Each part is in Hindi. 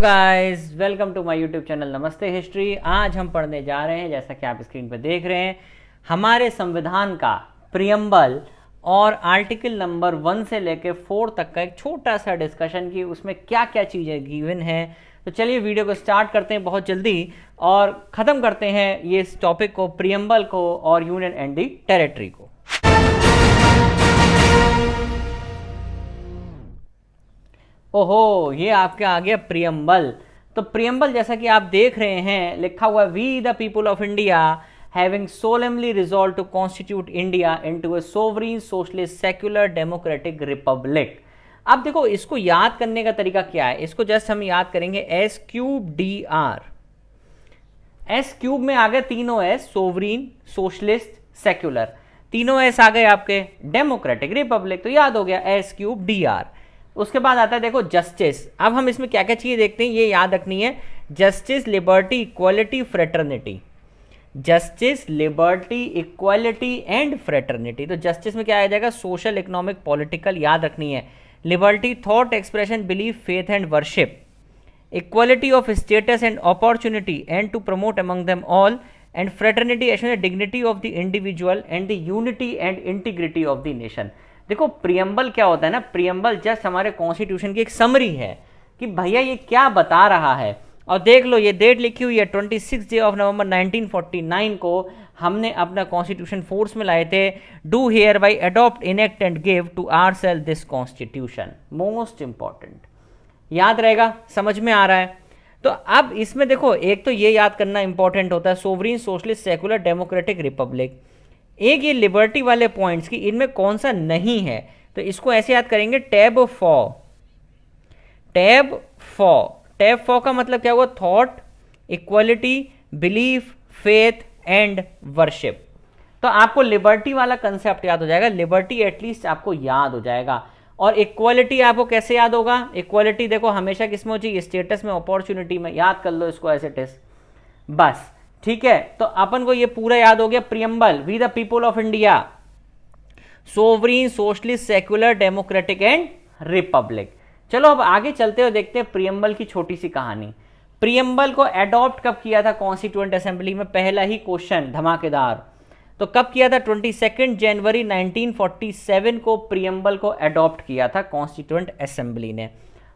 Guys, welcome to my YouTube channel Namaste history. आज हम पढ़ने जा रहे हैं, जैसा कि आप स्क्रीन पर देख रहे हैं, हमारे संविधान का प्रियम्बल और आर्टिकल नंबर 1 से लेकर 4 तक का एक छोटा सा डिस्कशन की उसमें क्या क्या चीज़ें गिवन है। तो चलिए वीडियो को स्टार्ट करते हैं बहुत जल्दी और ख़त्म करते हैं ये इस टॉपिक को, प्रियम्बल को और यूनियन एंड दी टेरिटरी को। ओहो, ये आपके आ गया प्रियम्बल। तो प्रियम्बल जैसा कि आप देख रहे हैं लिखा हुआ, we the people of India having solemnly resolve to constitute India into a sovereign socialist secular democratic republic. अब देखो, इसको याद करने का तरीका क्या है, इसको जस्ट हम याद करेंगे S cube D R. S cube में आ गए तीनों एस, सोवरीन सोशलिस्ट सेक्युलर, तीनों एस आ गए आपके डेमोक्रेटिक रिपब्लिक, तो याद हो गया एस क्यूब डी आर। उसके बाद आता है देखो जस्टिस। अब हम इसमें क्या क्या चीज़ें देखते हैं, ये याद रखनी है। Justice, liberty, equality, fraternity. Justice, liberty, equality and fraternity. तो जस्टिस में क्या आ जाएगा, सोशल, इकोनॉमिक, पॉलिटिकल, याद रखनी है। Liberty, thought expression, belief, faith and worship. Equality of status and opportunity and to promote among them all. And fraternity as dignity of the individual and the unity and integrity of the nation. देखो प्रियम्बल क्या होता है ना, प्रियम्बल जस्ट हमारे कॉन्स्टिट्यूशन की एक समरी है कि भैया ये क्या बता रहा है। और देख लो, ये डेट लिखी हुई है 26 डे ऑफ नवंबर 1949 को हमने अपना कॉन्स्टिट्यूशन फोर्स में लाए थे। Do hereby adopt, enact and give to ourselves this constitution. Most important, याद रहेगा, समझ में आ रहा है। तो अब इसमें देखो, एक तो ये याद करना इंपॉर्टेंट होता है, sovereign socialist secular democratic Republic. एक ये लिबर्टी वाले पॉइंट्स की इनमें कौन सा नहीं है, तो इसको ऐसे याद करेंगे, tab for. Tab for, tab for का मतलब क्या हुआ, thought, equality, belief, faith and worship. तो आपको लिबर्टी वाला कंसेप्ट याद हो जाएगा, लिबर्टी एटलीस्ट आपको याद हो जाएगा। और इक्वालिटी आपको कैसे याद होगा, इक्वालिटी देखो हमेशा किसमें हो चाहिए, स्टेटस में, अपॉर्चुनिटी में, याद कर लो इसको एज इट इज, बस ठीक है। तो अपन को ये पूरा याद हो गया, preamble, we the people of India, sovereign socialist secular democratic and republic. चलो अब आगे चलते हुए देखते हैं प्रियम्बल की छोटी सी कहानी। प्रियम्बल को एडॉप्ट कब किया था कॉन्स्टिट्यूएंट असेंबली में, पहला ही क्वेश्चन धमाकेदार। तो कब किया था, 22 जनवरी 1947 को प्रियम्बल को एडॉप्ट किया था कॉन्स्टिट्यूएंट असेंबली ने।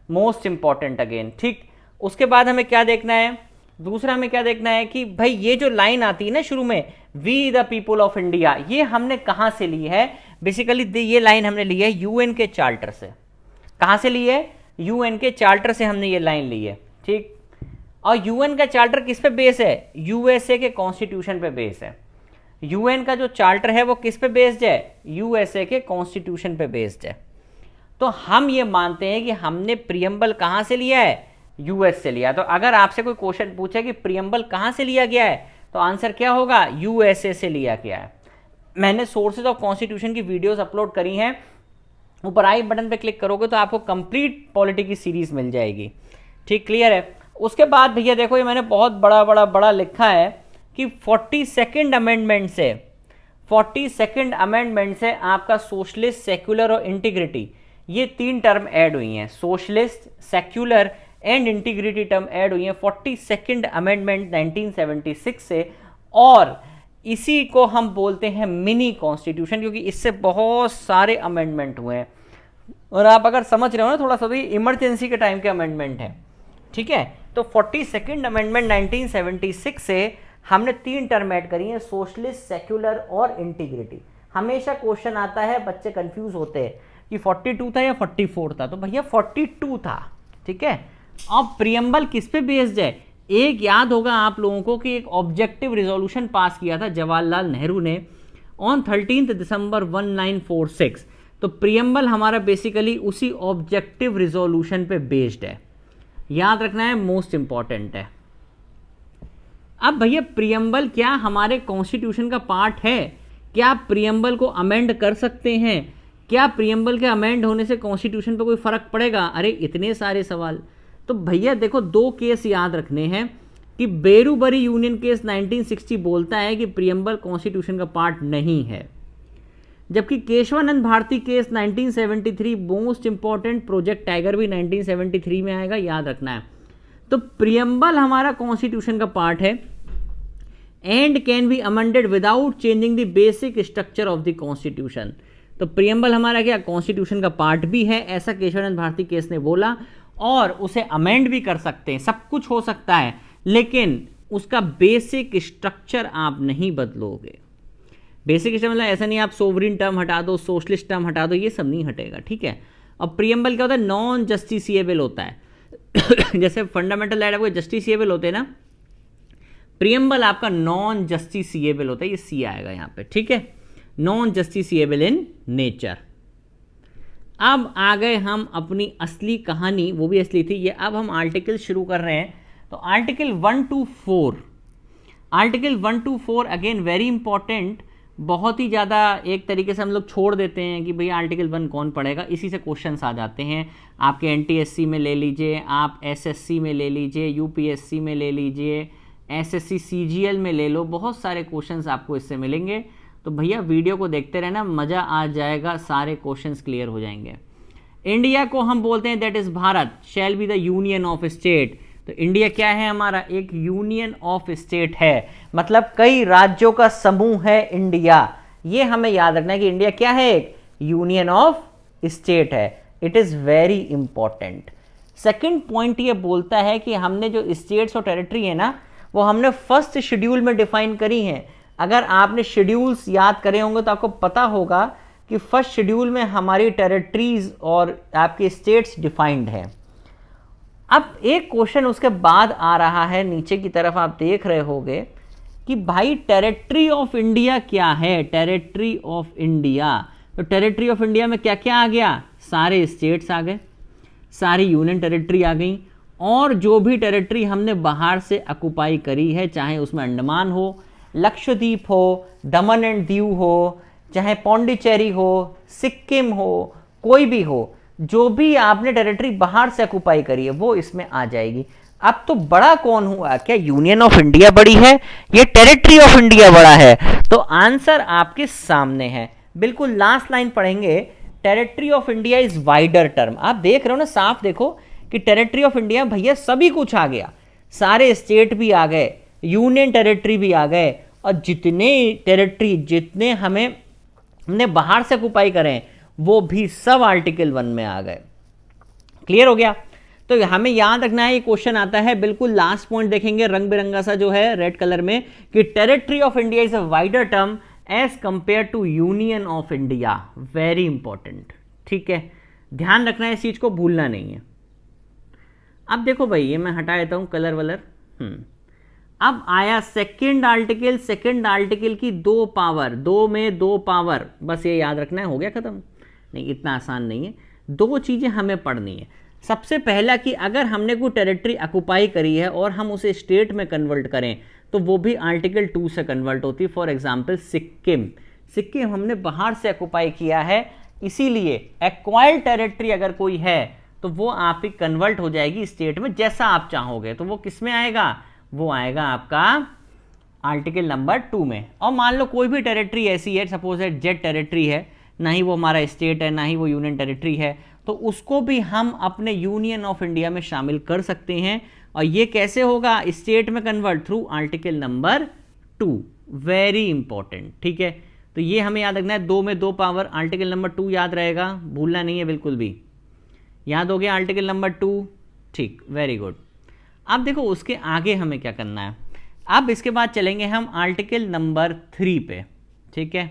मोस्ट इंपॉर्टेंट अगेन, ठीक। उसके बाद हमें क्या देखना है, दूसरा हमें क्या देखना है कि भाई ये जो लाइन आती है ना शुरू में, we the people of India, ये हमने कहां से ली है। बेसिकली ये लाइन हमने ली है यूएन के चार्टर से। कहां से ली है, यूएन के चार्टर से हमने ये लाइन ली है, ठीक। और यूएन का चार्टर किस पे बेस है, यूएसए के कॉन्स्टिट्यूशन पे बेस है। यूएन का जो चार्टर है वो किस पे बेस्ड है, यूएसए के कॉन्स्टिट्यूशन पे बेस्ड है। तो हम ये मानते हैं कि हमने प्रियम्बल कहां से लिया है, यूएस से लिया। तो अगर आपसे कोई क्वेश्चन पूछे कि प्रियम्बल कहां से लिया गया है, तो आंसर क्या होगा, यूएसए से लिया गया है। मैंने सोर्सेज ऑफ कॉन्स्टिट्यूशन की वीडियोस अपलोड करी हैं, ऊपर आई बटन पे क्लिक करोगे तो आपको कंप्लीट पॉलिटी की सीरीज मिल जाएगी, ठीक, क्लियर है। उसके बाद भैया देखो, ये मैंने बहुत बड़ा लिखा है कि 42nd अमेंडमेंट से, 42nd अमेंडमेंट से आपका सोशलिस्ट, सेक्युलर और इंटीग्रिटी, ये 3 टर्म ऐड हुई हैं। Socialist, secular and integrity term add हुई है 42nd अमेंडमेंट 1976 से। और इसी को हम बोलते हैं मिनी कॉन्स्टिट्यूशन, क्योंकि इससे बहुत सारे अमेंडमेंट हुए हैं। और आप अगर समझ रहे हो ना थोड़ा सा, तो ये इमरजेंसी के टाइम के अमेंडमेंट है, ठीक है। तो 42nd अमेंडमेंट 1976 से हमने 3 टर्म ऐड करी है, सोशलिस्ट, सेक्युलर और इंटीग्रिटी। हमेशा क्वेश्चन आता है, बच्चे कंफ्यूज होते हैं कि 42 था या 44 था, तो भैया 42 था, ठीक है। अब प्रियम्बल किस पे बेस्ड है, एक याद होगा आप लोगों को कि एक ऑब्जेक्टिव रिजोल्यूशन पास किया था जवाहरलाल नेहरू ने ऑन 13 दिसंबर 1946। तो प्रियम्बल हमारा बेसिकली उसी ऑब्जेक्टिव रिजोल्यूशन पे बेस्ड है, याद रखना है, मोस्ट इंपॉर्टेंट है। अब भैया प्रियम्बल क्या हमारे कॉन्स्टिट्यूशन का पार्ट है, क्या प्रियम्बल को अमेंड कर सकते हैं, क्या प्रियम्बल के अमेंड होने से कॉन्स्टिट्यूशन पे कोई फर्क पड़ेगा, अरे इतने सारे सवाल। तो भैया देखो, 2 केस याद रखने हैं कि बेरूबरी यूनियन केस 1960 बोलता है कि प्रियम्बल कॉन्स्टिट्यूशन का पार्ट नहीं है, जबकि Keshavananda Bharati case 1973 most important, project tiger भी 1973 में आएगा, याद रखना है। तो प्रियम्बल हमारा कॉन्स्टिट्यूशन का पार्ट है and can be amended without changing the basic structure of the constitution. तो प्रियम्बल हमारा क्या कॉन्स्टिट्यूशन का पार्ट भी है, ऐसा केशवानंद भारती केस ने बोला, और उसे अमेंड भी कर सकते हैं, सब कुछ हो सकता है, लेकिन उसका बेसिक स्ट्रक्चर आप नहीं बदलोगे। बेसिक स्ट्रक्चर मतलब ऐसा नहीं आप सोवरिन टर्म हटा दो, सोशलिस्ट टर्म हटा दो, ये सब नहीं हटेगा, ठीक है। और प्रियम्बल क्या होता है, नॉन जस्टिसिएबल होता है जैसे फंडामेंटल राइट आपको जस्टिसिएबल होते हैं ना, प्रियम्बल आपका नॉन जस्टिसिएबल होता है, ये सी आएगा यहाँ पे, ठीक है, नॉन जस्टिसिएबल इन नेचर। अब आ गए हम अपनी असली कहानी, वो भी असली थी ये। अब हम आर्टिकल शुरू कर रहे हैं। तो article 1 to 4, article 1 to 4 again very important, बहुत ही ज़्यादा एक तरीके से हम लोग छोड़ देते हैं कि भैया आर्टिकल 1 कौन पढ़ेगा, इसी से क्वेश्चंस आ जाते हैं। आपके NTSC में ले लीजिए, आप SSC में ले लीजिए, UPSC में ले लीजिए, SSC CGL में ले लो, बहुत सारे क्वेश्चंस आपको इससे मिलेंगे। तो भैया वीडियो को देखते रहना, मज़ा आ जाएगा, सारे क्वेश्चंस क्लियर हो जाएंगे। इंडिया को हम बोलते हैं that is Bharat shall be the union of state. तो इंडिया क्या है हमारा, एक यूनियन ऑफ स्टेट है, मतलब कई राज्यों का समूह है इंडिया। ये हमें याद रखना है कि इंडिया क्या है, एक यूनियन ऑफ स्टेट है। It is very important. Second point ये बोलता है कि हमने जो स्टेट्स और टेरिटरी है ना, वो हमने फर्स्ट शेड्यूल में डिफाइन करी हैं। अगर आपने शेड्यूल्स याद करे होंगे तो आपको पता होगा कि फर्स्ट शेड्यूल में हमारी टेरिटरीज और आपके स्टेट्स डिफाइंड है। अब एक क्वेश्चन उसके बाद आ रहा है, नीचे की तरफ आप देख रहे होंगे कि भाई टेरिटरी ऑफ इंडिया क्या है, टेरिटरी ऑफ इंडिया। तो टेरिटरी ऑफ इंडिया में क्या क्या आ गया, सारे स्टेट्स आ गए, सारी यूनियन टेरिटरी आ गई, और जो भी टेरिटरी हमने बाहर से ऑक्युपाई करी है, चाहे उसमें अंडमान हो, लक्षद्वीप हो, दमन एंड दीव हो, चाहे पौंडीचेरी हो, सिक्किम हो, कोई भी हो, जो भी आपने टेरिटरी बाहर से ऑक्युपाई करी है वो इसमें आ जाएगी। अब तो बड़ा कौन हुआ, क्या यूनियन ऑफ इंडिया बड़ी है, ये टेरिटरी ऑफ इंडिया बड़ा है? तो आंसर आपके सामने है, बिल्कुल लास्ट लाइन पढ़ेंगे, territory of India is wider term. आप देख रहे हो ना, साफ देखो कि टेरिटरी ऑफ इंडिया भैया सभी कुछ आ गया, सारे स्टेट भी आ गए, यूनियन टेरिटरी भी आ गए, और जितने टेरिटरी जितने हमने बाहर से ऑक्युपाई करें वो भी सब आर्टिकल 1 में आ गए। क्लियर हो गया? तो हमें याद रखना है, ये क्वेश्चन आता है, बिल्कुल लास्ट पॉइंट देखेंगे रंग बिरंगा सा जो है रेड कलर में, कि territory of India is a wider term as compare to union of India. Very important, ठीक है, ध्यान रखना है, इस चीज को भूलना नहीं है। अब देखो भाई, ये मैं हटा देता हूं कलर वलर। अब आया सेकंड आर्टिकल, सेकंड आर्टिकल की 2 पावर, 2 में 2 पावर, बस ये याद रखना है, हो गया खत्म। नहीं, इतना आसान नहीं है, 2 चीजें हमें पढ़नी है। सबसे पहला कि अगर हमने कोई टेरिटरी ऑक्युपाई करी है और हम उसे स्टेट में कन्वर्ट करें तो वो भी आर्टिकल 2 से कन्वर्ट होती है। फॉर एग्जाम्पल सिक्किम, सिक्किम हमने बाहर से ऑक्युपाई किया है, इसीलिए एक्वायर्ड टेरिटरी अगर कोई है तो वो आप ही कन्वर्ट हो जाएगी स्टेट में, जैसा आप चाहोगे। तो वो किस में आएगा, वो आएगा आपका आर्टिकल नंबर 2 में। और मान लो कोई भी टेरिटरी ऐसी है, सपोज है जेड टेरिटरी है, ना ही वो हमारा स्टेट है, ना ही वो यूनियन टेरिटरी है, तो उसको भी हम अपने यूनियन ऑफ इंडिया में शामिल कर सकते हैं। और ये कैसे होगा, स्टेट में convert through article number 2। Very important, ठीक है। तो ये हमें याद रखना है, 2 में 2 पावर, आर्टिकल नंबर 2 याद रहेगा, भूलना नहीं है बिल्कुल भी। याद हो गया आर्टिकल नंबर 2, ठीक, वेरी गुड। अब देखो उसके आगे हमें क्या करना है। अब इसके बाद चलेंगे हम आर्टिकल नंबर 3 पे, ठीक है।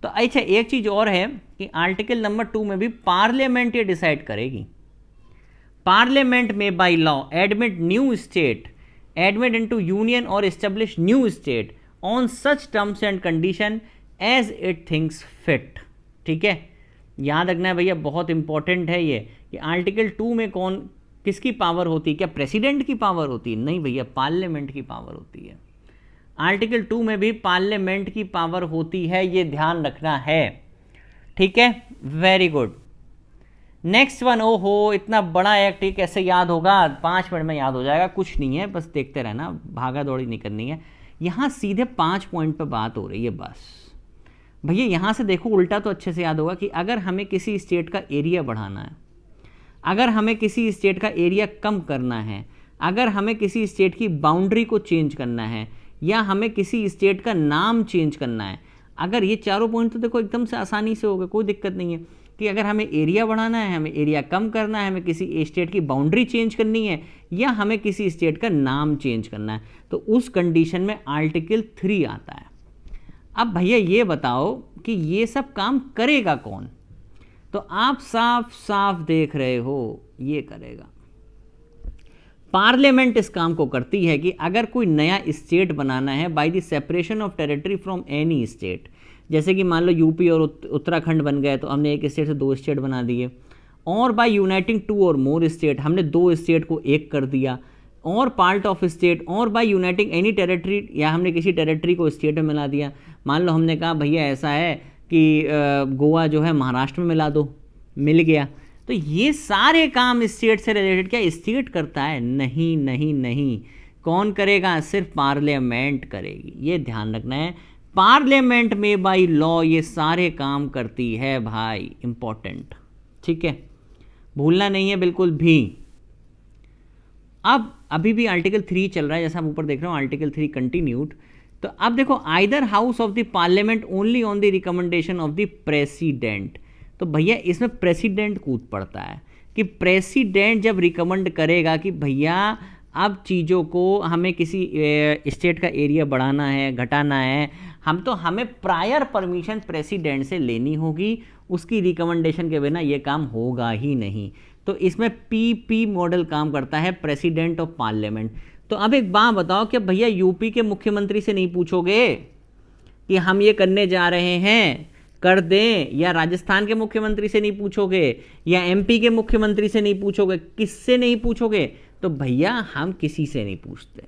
तो अच्छा, एक चीज और है कि आर्टिकल नंबर 2 में भी पार्लियामेंट ये डिसाइड करेगी, पार्लियामेंट में by law admit new state, admit into union और establish new state on such terms and condition as it thinks fit, ठीक है। याद रखना है भैया, बहुत इंपॉर्टेंट है ये कि आर्टिकल 2 में कौन किसकी पावर होती है, क्या प्रेसिडेंट की पावर होती है? नहीं भैया, पार्लियामेंट की पावर होती है। आर्टिकल 2 में भी पार्लियामेंट की पावर होती है, ये ध्यान रखना है, ठीक है, वेरी गुड। नेक्स्ट वन, ओहो इतना बड़ा एक्ट ये कैसे याद होगा, 5 मिनट में याद हो जाएगा, कुछ नहीं है, बस देखते रहना, भागा दौड़ी नहीं करनी है। यहाँ सीधे 5 पॉइंट पे बात हो रही है बस। भैया यहाँ से देखो, उल्टा तो अच्छे से याद होगा कि अगर हमें किसी स्टेट का एरिया बढ़ाना है, अगर हमें किसी स्टेट का एरिया कम करना है, अगर हमें किसी स्टेट की बाउंड्री को चेंज करना है या हमें किसी स्टेट का नाम चेंज करना है, अगर ये चारों पॉइंट तो देखो एकदम से आसानी से हो गए, कोई दिक्कत नहीं है कि अगर हमें एरिया बढ़ाना है, हमें एरिया कम करना है, हमें किसी स्टेट की बाउंड्री चेंज करनी है या हमें किसी स्टेट का नाम चेंज करना है, तो उस कंडीशन में आर्टिकल 3 आता है। अब भैया ये बताओ कि ये सब काम करेगा कौन? तो आप साफ साफ देख रहे हो ये करेगा पार्लियामेंट। इस काम को करती है कि अगर कोई नया स्टेट बनाना है by the separation of territory from any state, जैसे कि मान लो यूपी और उत्तराखंड बन गए तो हमने एक स्टेट से 2 स्टेट बना दिए, और बाय यूनाइटिंग 2 और मोर स्टेट, हमने 2 स्टेट को एक कर दिया, और पार्ट ऑफ स्टेट, और बाय यूनाइटिंग एनी टेरिटरी, या हमने किसी टेरिटरी को स्टेट में मिला दिया। मान लो हमने कहा भैया ऐसा है कि गोवा जो है महाराष्ट्र में मिला दो, मिल गया। तो ये सारे काम स्टेट से रिलेटेड क्या स्टेट करता है? नहीं नहीं नहीं, कौन करेगा? सिर्फ पार्लियामेंट करेगी। ये ध्यान रखना है, पार्लियामेंट में बाय लॉ ये सारे काम करती है भाई, इंपॉर्टेंट, ठीक है, भूलना नहीं है बिल्कुल भी। अब अभी भी आर्टिकल 3 चल रहा है, जैसा आप ऊपर देख रहे हो आर्टिकल 3 कंटिन्यूड। तो अब देखो, either house of the parliament only on the recommendation of the president. तो भैया इसमें प्रेसिडेंट कूद पड़ता है कि प्रेसिडेंट जब रिकमेंड करेगा कि भैया अब चीज़ों को हमें किसी स्टेट का एरिया बढ़ाना है, घटाना है, हमें प्रायर परमिशन प्रेसिडेंट से लेनी होगी, उसकी रिकमेंडेशन के बिना ये काम होगा ही नहीं। तो इसमें पीपी मॉडल काम करता है, प्रेसिडेंट ऑफ पार्लियामेंट। तो अब एक बात बताओ कि भैया यूपी के मुख्यमंत्री से नहीं पूछोगे कि हम ये करने जा रहे हैं, कर दें, या राजस्थान के मुख्यमंत्री से नहीं पूछोगे, या एमपी के मुख्यमंत्री से नहीं पूछोगे, किससे नहीं पूछोगे? तो भैया हम किसी से नहीं पूछते,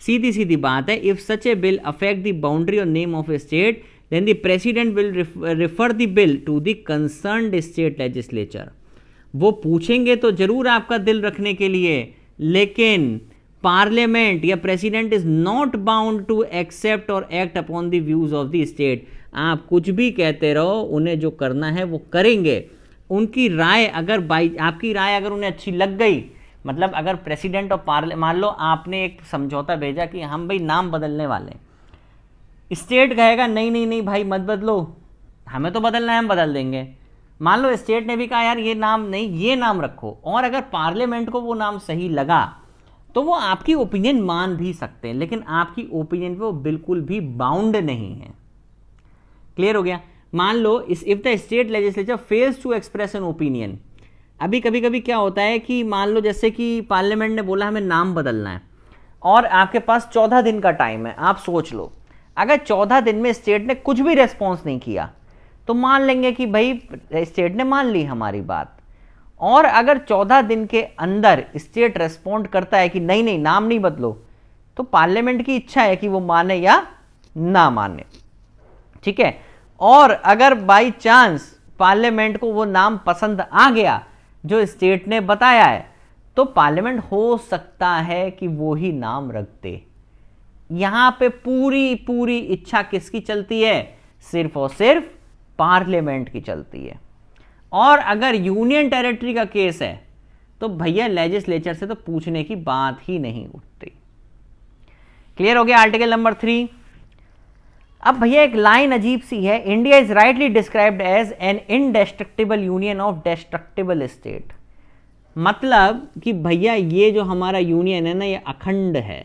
सीधी सीधी बात है। If such a bill affect the boundary और name of a state then the president will refer the bill to the concerned state legislature. वो पूछेंगे तो जरूर आपका दिल रखने के लिए, लेकिन पार्लियामेंट या president is not bound to accept और act upon the views of the state. आप कुछ भी कहते रहो, उन्हें जो करना है वो करेंगे। उनकी राय अगर आपकी राय अगर उन्हें अच्छी लग गई, मतलब अगर प्रेसिडेंट ऑफ पार्लियामेंट, मान लो आपने एक समझौता भेजा कि हम भाई नाम बदलने वाले, स्टेट कहेगा नहीं नहीं नहीं भाई मत बदलो, हमें तो बदलना है, हम बदल देंगे। मान लो स्टेट ने भी कहा यार ये नाम नहीं, ये नाम रखो, और अगर पार्लियामेंट को वो नाम सही लगा तो वो आपकी ओपिनियन मान भी सकते हैं, लेकिन आपकी ओपिनियन पे वो बिल्कुल भी बाउंड नहीं है। क्लियर हो गया? मान लो if the state legislature fails to express an opinion, अभी कभी कभी क्या होता है कि मान लो जैसे कि पार्लियामेंट ने बोला हमें नाम बदलना है और आपके पास 14 दिन का टाइम है, आप सोच लो, अगर 14 दिन में स्टेट ने कुछ भी रेस्पॉन्स नहीं किया तो मान लेंगे कि भाई स्टेट ने मान ली हमारी बात। और अगर 14 दिन के अंदर स्टेट रेस्पॉन्ड करता है कि नहीं नहीं नाम नहीं बदलो, तो पार्लियामेंट की इच्छा है कि वो माने या ना माने, ठीक है। और अगर बाई चांस पार्लियामेंट को वो नाम पसंद आ गया जो स्टेट ने बताया है, तो पार्लियामेंट हो सकता है कि वो ही नाम रख दे। यहां पे पूरी पूरी इच्छा किसकी चलती है? सिर्फ और सिर्फ पार्लियामेंट की चलती है। और अगर यूनियन टेरिटरी का केस है तो भैया लेजिस्लेचर से तो पूछने की बात ही नहीं उठती। क्लियर हो गया आर्टिकल नंबर 3। अब भैया एक लाइन अजीब सी है, India is rightly described as an indestructible union of destructible state. मतलब कि भैया ये जो हमारा यूनियन है ना, ये अखंड है,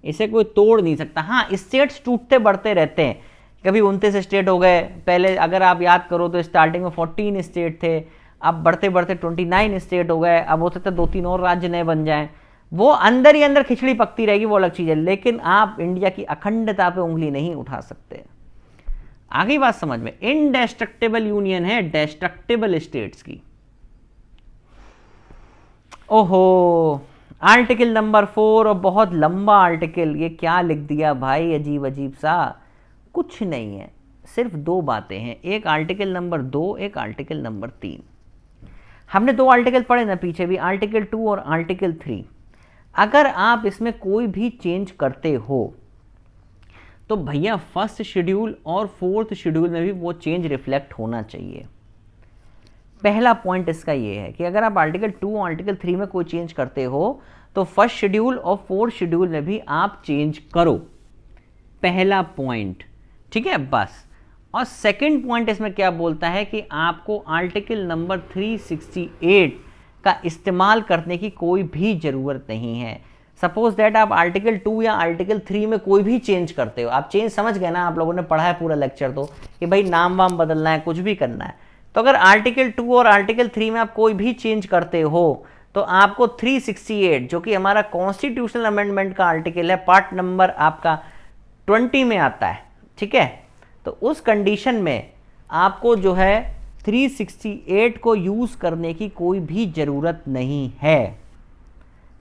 इसे कोई तोड़ नहीं सकता। हाँ, स्टेट्स टूटते बढ़ते रहते हैं, कभी 29 स्टेट हो गए, पहले अगर आप याद करो तो स्टार्टिंग में 14 स्टेट थे, अब बढ़ते बढ़ते 29 स्टेट हो गए, अब हो सकता है 2-3 और राज्य नए बन जाएं। वो अंदर ही अंदर खिचड़ी पकती रहेगी, वो अलग चीज है, लेकिन आप इंडिया की अखंडता पे उंगली नहीं उठा सकते। आगे बात समझ में, इनडेस्ट्रक्टिबल यूनियन है डेस्ट्रक्टिबल स्टेट्स की। ओहो, आर्टिकल नंबर 4, और बहुत लंबा आर्टिकल, ये क्या लिख दिया भाई, अजीब अजीब सा। कुछ नहीं है, सिर्फ 2 बातें हैं, एक आर्टिकल नंबर 2, एक आर्टिकल नंबर 3। हमने 2 आर्टिकल पढ़े ना पीछे भी, आर्टिकल 2 और आर्टिकल 3। अगर आप इसमें कोई भी चेंज करते हो तो भैया फर्स्ट शेड्यूल और 4th शेड्यूल में भी वो चेंज रिफ्लेक्ट होना चाहिए। पहला पॉइंट इसका ये है कि अगर आप आर्टिकल 2 और आर्टिकल 3 में कोई चेंज करते हो तो फर्स्ट शेड्यूल और फोर्थ शेड्यूल में भी आप चेंज करो, पहला पॉइंट, ठीक है बस। और सेकंड पॉइंट इसमें क्या बोलता है कि आपको आर्टिकल नंबर 368 का इस्तेमाल करने की कोई भी ज़रूरत नहीं है। सपोज दैट आप आर्टिकल 2 या आर्टिकल 3 में कोई भी चेंज करते हो, आप चेंज समझ गए ना, आप लोगों ने पढ़ा है पूरा लेक्चर तो, कि भाई नाम वाम बदलना है, कुछ भी करना है, तो अगर आर्टिकल 2 और आर्टिकल 3 में आप कोई भी चेंज करते हो तो आपको 368 जो कि हमारा कॉन्स्टिट्यूशनल अमेंडमेंट का आर्टिकल है, पार्ट नंबर आपका 20 में आता है, ठीक है। तो उस कंडीशन में आपको जो है 368 को यूज करने की कोई भी जरूरत नहीं है,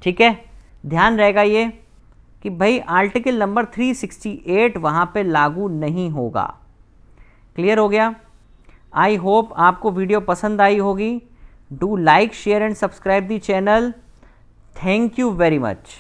ठीक है। ध्यान रहेगा ये कि भाई आर्टिकल नंबर 368 वहां पे लागू नहीं होगा। क्लियर हो गया? आई होप आपको वीडियो पसंद आई होगी। Do like, share and subscribe the channel. Thank you very much.